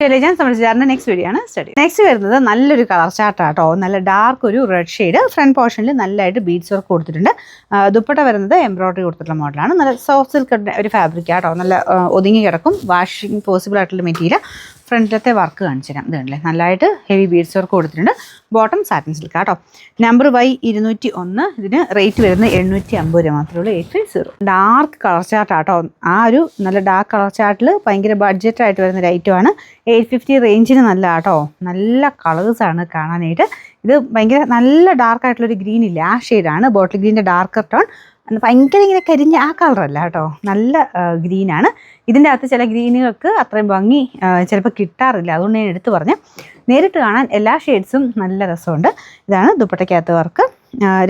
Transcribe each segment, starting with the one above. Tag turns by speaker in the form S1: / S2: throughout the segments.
S1: ഞാൻ സംബന്ധിച്ചാറിൻ്റെ next video ആണ് study. Next വരുന്നത് നല്ലൊരു കളർ ചാർട്ടാട്ടോ. നല്ല ഡാർക്ക് ഒരു റെഡ് ഷെയ്ഡ്. ഫ്രണ്ട് പോർഷനിൽ നല്ലതായിട്ട് ബീഡ്സ് വർക്ക് കൊടുത്തിട്ടുണ്ട്. ദുപ്പട്ട വരുന്നത് എംബ്രോയിഡറി കൊടുത്തിട്ടുള്ള മോഡലാണ്. നല്ല സോഫ്റ്റ് സിൽക്ക് ഒരു ഫാബ്രിക് ആട്ടോ. നല്ല ഒതുങ്ങി കിടക്കും. വാഷിംഗ് പോസിബിൾ ആയിട്ടുള്ള മെറ്റീരിയൽ. ഫ്രണ്ടിലത്തെ വർക്ക് കാണിച്ചു തരാം. ഇതുണ്ടല്ലേ, നല്ലതായിട്ട് ഹെവി ബീഡ്സ് വർക്ക് കൊടുത്തിട്ടുണ്ട്. ബോട്ടം സാറ്റിൻ സിൽക്ക് ആട്ടോ. Number Y201. ഇതിന് റേറ്റ് വരുന്നത് 750 രൂപ മാത്രമേ ഉള്ളൂ. 850. ഡാർക്ക് കളർ ചാർട്ടാട്ടോ. ആ ഒരു നല്ല ഡാർക്ക് കളർ ചാർട്ടിൽ ഭയങ്കര ബഡ്ജറ്റായിട്ട് വരുന്ന ഒരു ഐറ്റമാണ്. 850 റേഞ്ചിന് നല്ല ആട്ടോ. നല്ല കളേഴ്സാണ് കാണാനായിട്ട്. ഇത് ഭയങ്കര നല്ല ഡാർക്കായിട്ടുള്ളൊരു ഗ്രീൻ ഇല്ല, ആ ഷെയ്ഡാണ്. ബോട്ടിൽ ഗ്രീൻ്റെ ഡാർക്കർ ടോൺ. ഭയങ്കര ഇങ്ങനെ കരിഞ്ഞ ആ കളറല്ല കേട്ടോ, നല്ല ഗ്രീനാണ്. ഇതിൻ്റെ അകത്ത് ചില ഗ്രീനുകൾക്ക് അത്രയും ഭംഗി ചിലപ്പോൾ കിട്ടാറില്ല, അതുകൊണ്ട് ഞാൻ എടുത്തു പറഞ്ഞു. നേരിട്ട് കാണാൻ എല്ലാ ഷെയ്ഡ്സും നല്ല രസമുണ്ട്. ഇതാണ് ദുപ്പട്ടയ്ക്കകത്ത് വർക്ക്.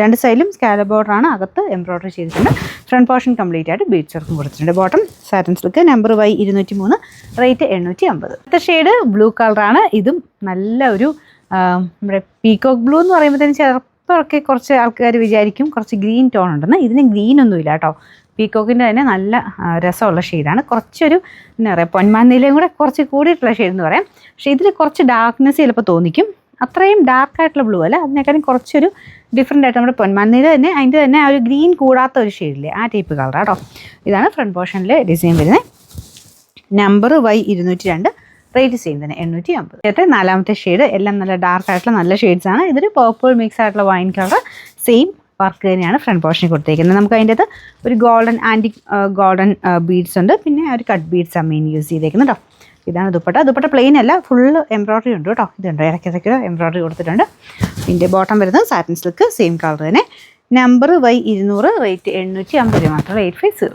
S1: രണ്ട് സൈഡിലും സ്കാലപ്പ് ബോർഡറാണ്, അകത്ത് എംബ്രോയിഡറി ചെയ്തിട്ടുണ്ട്. ഫ്രണ്ട് പോർഷൻ കംപ്ലീറ്റ് ആയിട്ട് ബീഡ്സ് വർക്കും കൊടുത്തിട്ടുണ്ട്. Bottom satin silk. Number Y203. Rate 850. അടുത്ത ഷെയ്ഡ് ബ്ലൂ കളറാണ്. ഇതും നല്ല ഒരു നമ്മുടെ പീകോക്ക് ബ്ലൂ എന്ന് പറയുമ്പോഴത്തേന് ചിലപ്പോഴൊക്കെ കുറച്ച് ആൾക്കാർ വിചാരിക്കും കുറച്ച് ഗ്രീൻ ടോൺ ഉണ്ടെന്ന്. ഇതിന് ഗ്രീനൊന്നുമില്ല കേട്ടോ. പീകോക്കിൻ്റെ തന്നെ നല്ല രസമുള്ള ഷെയ്ഡാണ്. കുറച്ചൊരു എന്താ പറയുക, പൊന്മാൻ നീലയും കൂടെ കുറച്ച് കൂടിയിട്ടുള്ള ഷെയ്ഡ് എന്ന് പറയാം. പക്ഷേ ഇതിൽ കുറച്ച് ഡാർക്ക്നെസ് ചിലപ്പോൾ തോന്നിക്കും. അത്രയും ഡാർക്കായിട്ടുള്ള ബ്ലൂ അല്ല, അതിനേക്കാളും കുറച്ചൊരു ഡിഫറെൻ്റ് ആയിട്ട് നമ്മുടെ പൊന്മാൻ നീല തന്നെ അതിൻ്റെ തന്നെ ആ ഒരു ഗ്രീൻ കൂടാത്ത ഒരു ഷെയ്ഡില്ലേ, ആ ടൈപ്പ് കളർ കേട്ടോ. ഇതാണ് ഫ്രണ്ട് പോർഷനിലെ ഡിസൈൻ വരുന്നത്. Number Y202. റേറ്റ് സെയിം തന്നെ 850. ഇതിൻ്റെ നാലാമത്തെ ഷെയ്ഡ് എല്ലാം നല്ല ഡാർക്ക് ആയിട്ടുള്ള നല്ല ഷെയ്ഡ്സാണ്. ഇതൊരു പർപ്പിൾ മിക്സ് ആയിട്ടുള്ള വൈൻ കളർ. സെയിം വർക്ക് തന്നെയാണ് ഫ്രണ്ട് പോർഷനിൽ കൊടുത്തേക്കുന്നത്. നമുക്ക് അതിൻ്റെ അകത്ത് ഒരു ഗോൾഡൻ ഗോൾഡൻ ബീഡ്സ് ഉണ്ട്. പിന്നെ ഒരു കട്ട് ബീഡ്സ് മെയിൻ യൂസ് ചെയ്തേക്കുന്നത് കേട്ടോ. ഇതാണ് ദുപ്പട്ട. ദുപ്പട്ട പ്ലെയിൻ അല്ല, ഫുള്ള് എംബ്രോയിഡറി ഉണ്ട് കേട്ടോ. ഇതുണ്ട്, ഇടയ്ക്കിടയ്ക്ക് എംബ്രോയിഡറി കൊടുത്തിട്ടുണ്ട്. ഇതിൻ്റെ ബോട്ടം വരുന്നത് സാറ്റിൻ സിൽക്ക്, സെയിം കളർ തന്നെ. Number Y200. റേറ്റ് 850 രൂപ മാത്രം. 850.